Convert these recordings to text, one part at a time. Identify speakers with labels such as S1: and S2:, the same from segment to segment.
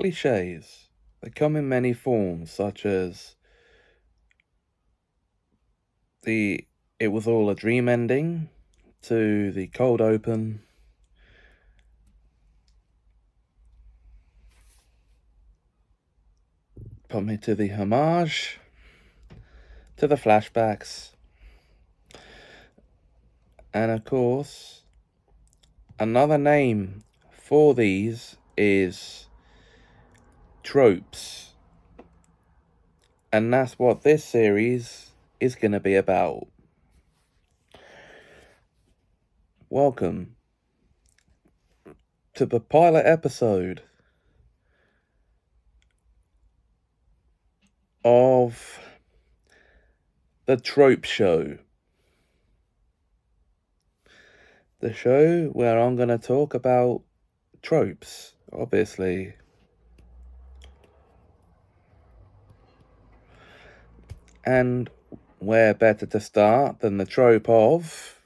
S1: Cliches. They come in many forms, such as the "it was all a dream" ending, to the cold open, put me to the homage, to the flashbacks, and of course, another name for these is tropes. And that's what this series is going to be about. Welcome to the pilot episode of the Trope Show. The show where I'm going to talk about tropes, obviously. And where better to start than the trope of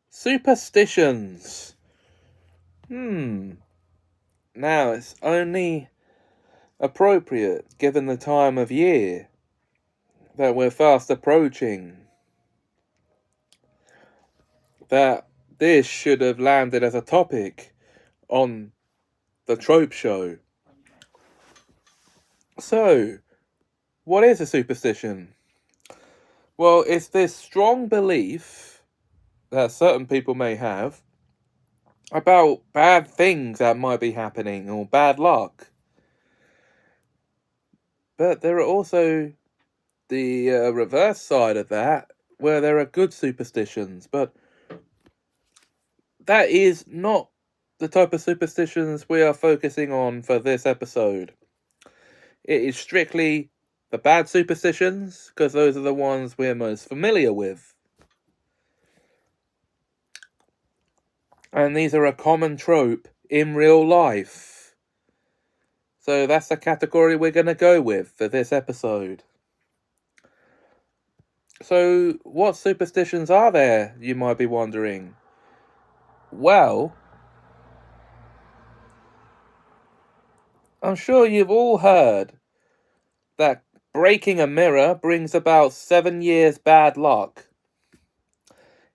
S1: superstitions. Now, it's only appropriate, given the time of year that we're fast approaching, that this should have landed as a topic on the Trope Show. So, what is a superstition? Well, it's this strong belief that certain people may have about bad things that might be happening or bad luck. But there are also the reverse side of that, where there are good superstitions. But that is not the type of superstitions we are focusing on for this episode. It is strictly the bad superstitions, because those are the ones we're most familiar with. And these are a common trope in real life. So that's the category we're going to go with for this episode. So, what superstitions are there, you might be wondering? Well, I'm sure you've all heard that breaking a mirror brings about 7 years bad luck.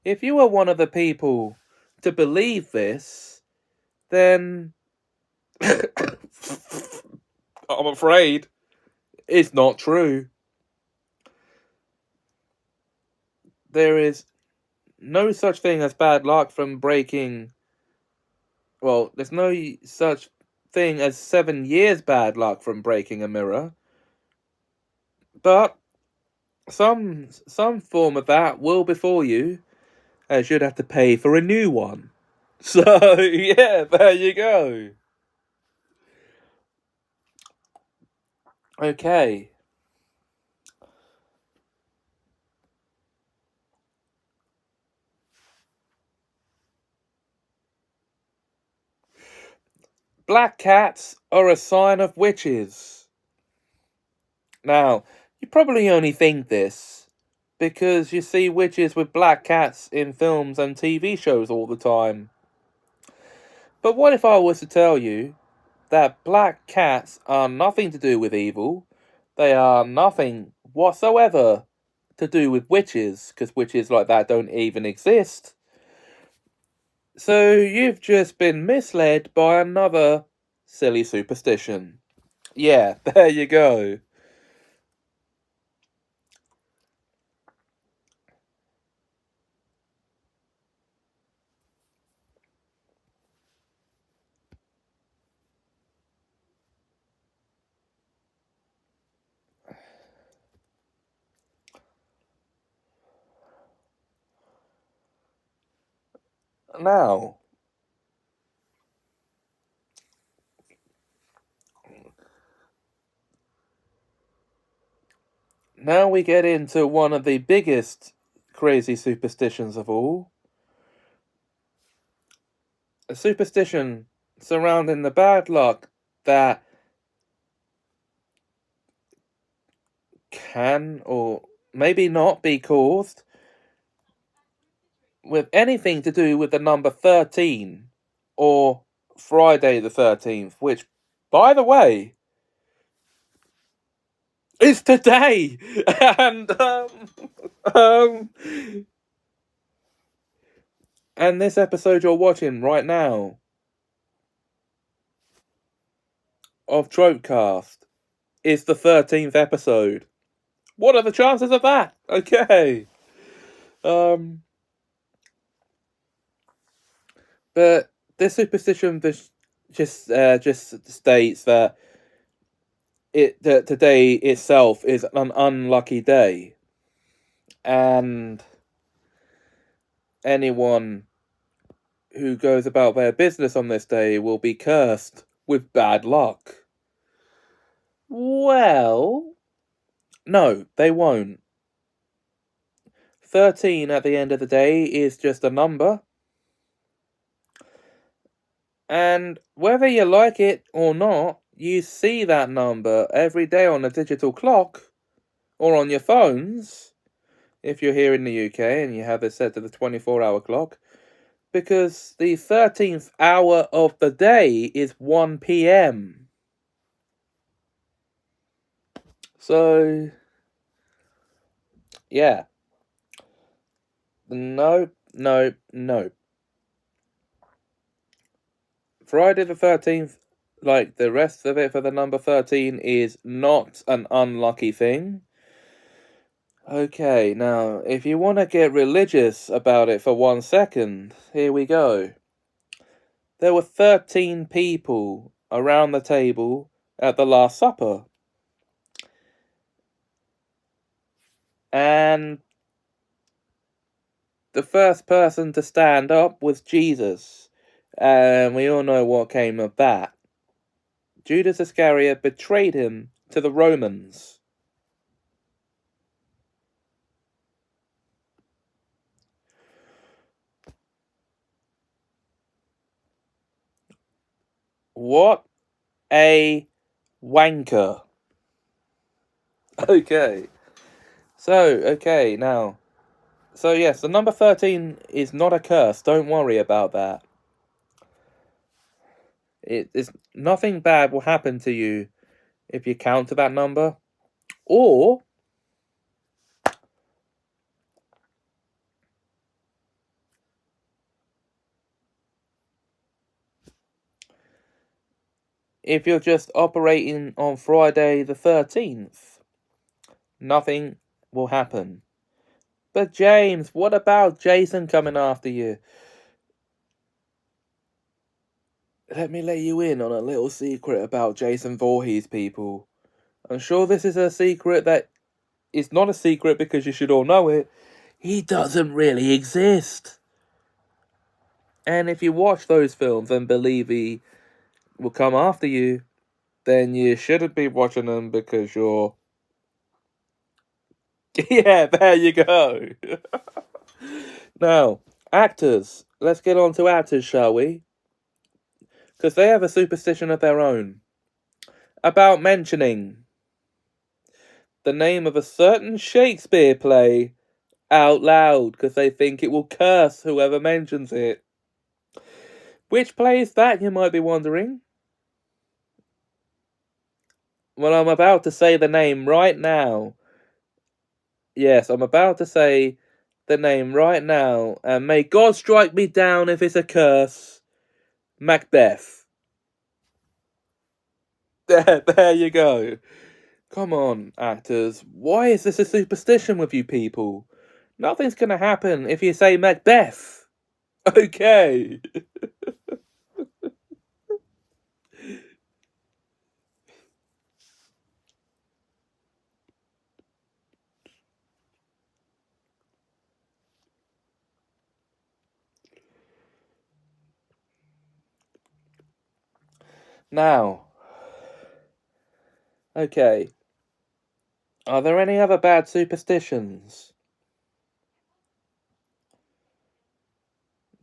S1: If you are one of the people to believe this, then I'm afraid it's not true. There is no such thing as bad luck from breaking. Well, there's no such thing as 7 years bad luck from breaking a mirror. But some form of that will befall you, as you'd have to pay for a new one. So, yeah, there you go. Okay. Black cats are a sign of witches. Now, you probably only think this because you see witches with black cats in films and TV shows all the time. But what if I was to tell you that black cats are nothing to do with evil? They are nothing whatsoever to do with witches, because witches like that don't even exist. So you've just been misled by another silly superstition. Yeah, there you go. Now we get into one of the biggest crazy superstitions of all. A superstition surrounding the bad luck that can or maybe not be caused with anything to do with the number 13 or Friday the 13th, which, by the way, is today. And um, and this episode you're watching right now of Tropecast is the 13th episode. What are the chances of that? Okay. But this superstition just states that that today itself is an unlucky day, and anyone who goes about their business on this day will be cursed with bad luck. Well, no, they won't. 13 at the end of the day is just a number. And whether you like it or not, you see that number every day on a digital clock or on your phones, if you're here in the UK and you have it set to the 24-hour clock, because the 13th hour of the day is 1 p.m. So, yeah. No. Friday the 13th, like the rest of it for the number 13, is not an unlucky thing. Okay, now, if you want to get religious about it for 1 second, here we go. There were 13 people around the table at the Last Supper. And the first person to stand up was Jesus. And we all know what came of that. Judas Iscariot betrayed him to the Romans. What a wanker. Okay. Now. So, yes, the number 13 is not a curse. Don't worry about that. It's nothing bad will happen to you if you count to that number. Or if you're just operating on Friday the 13th, nothing will happen. But James, what about Jason coming after you? Let me let you in on a little secret about Jason Voorhees, people. I'm sure this is a secret that is not a secret because you should all know it. He doesn't really exist. And if you watch those films and believe he will come after you, then you shouldn't be watching them because you're... Yeah, there you go. Now, actors. Let's get on to actors, shall we? Because they have a superstition of their own. About mentioning the name of a certain Shakespeare play out loud because they think it will curse whoever mentions it. Which play is that, you might be wondering? Well, I'm about to say the name right now. Yes, I'm about to say the name right now, and may God strike me down if it's a curse. Macbeth. There you go. Come on, actors. Why is this a superstition with you people? Nothing's gonna happen if you say Macbeth. Okay. Now, okay. Are there any other bad superstitions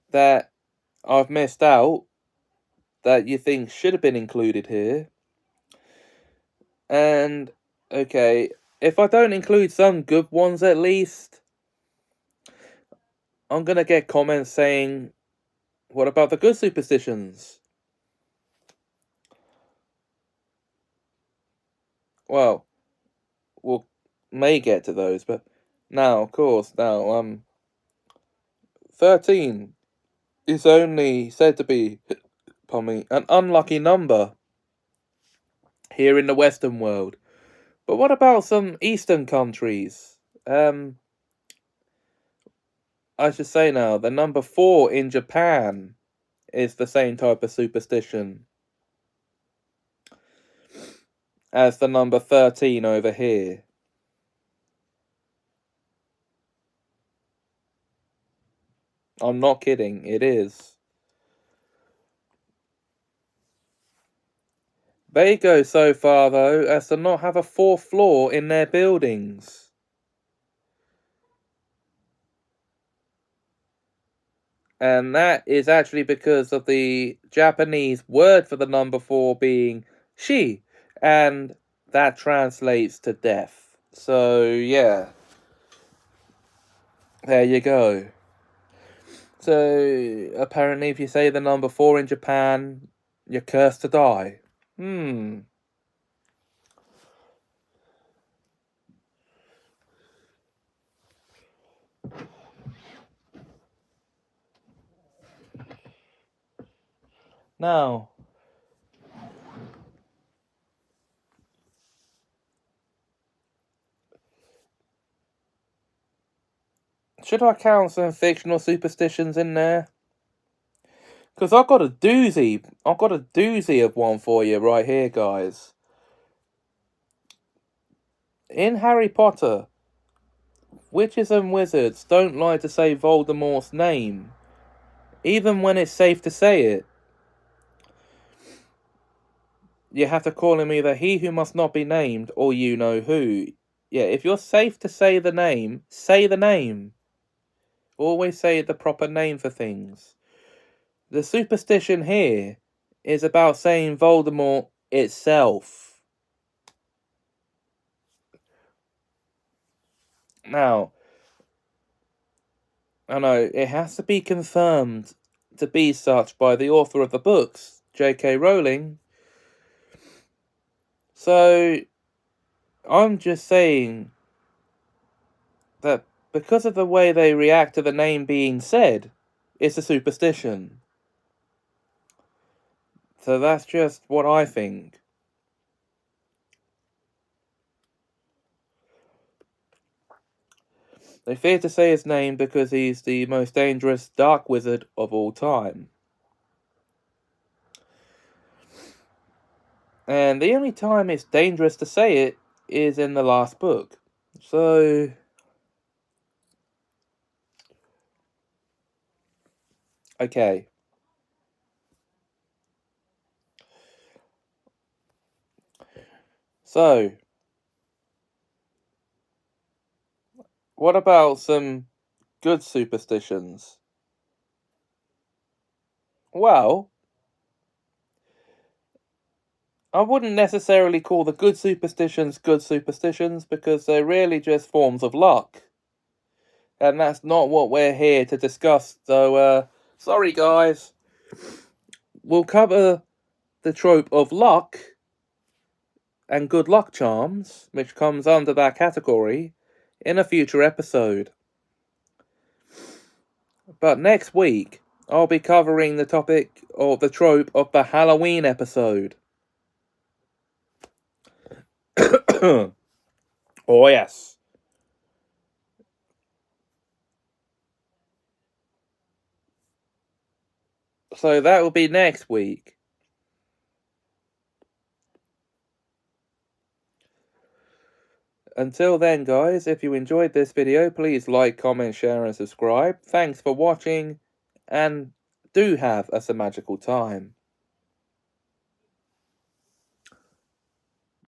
S1: that I've missed out that you think should have been included here? And, okay, if I don't include some good ones at least, I'm gonna get comments saying, what about the good superstitions? Well, we'll may get to those, but now, of course, 13 is only said to be, pardon me, an unlucky number here in the Western world. But what about some Eastern countries? I should say now, the number 4 in Japan is the same type of superstition as the number 13 over here. I'm not kidding, it is. They go so far, though, as to not have a 4th floor in their buildings. And that is actually because of the Japanese word for the number 4 being shi, and that translates to death. So, yeah. There you go. So, apparently, if you say the number 4 in Japan, you're cursed to die. Now, should I count some fictional superstitions in there? Because I've got a doozy. I've got a doozy of one for you right here, guys. In Harry Potter, witches and wizards don't like to say Voldemort's name, even when it's safe to say it. You have to call him either he who must not be named or you know who. Yeah, if you're safe to say the name, say the name. Always say the proper name for things. The superstition here is about saying Voldemort itself. Now, I know it has to be confirmed to be such by the author of the books, J.K. Rowling. So, I'm just saying that because of the way they react to the name being said, it's a superstition. So that's just what I think. They fear to say his name because he's the most dangerous dark wizard of all time. And the only time it's dangerous to say it is in the last book. So, okay. So, what about some good superstitions? Well, I wouldn't necessarily call the good superstitions because they're really just forms of luck. And that's not what we're here to discuss. So, sorry guys. We'll cover the trope of luck and good luck charms, which comes under that category, in a future episode. But next week, I'll be covering the topic or the trope of the Halloween episode. Oh, yes. So that will be next week. Until then, guys, if you enjoyed this video, please like, comment, share, and subscribe. Thanks for watching, and do have a magical time.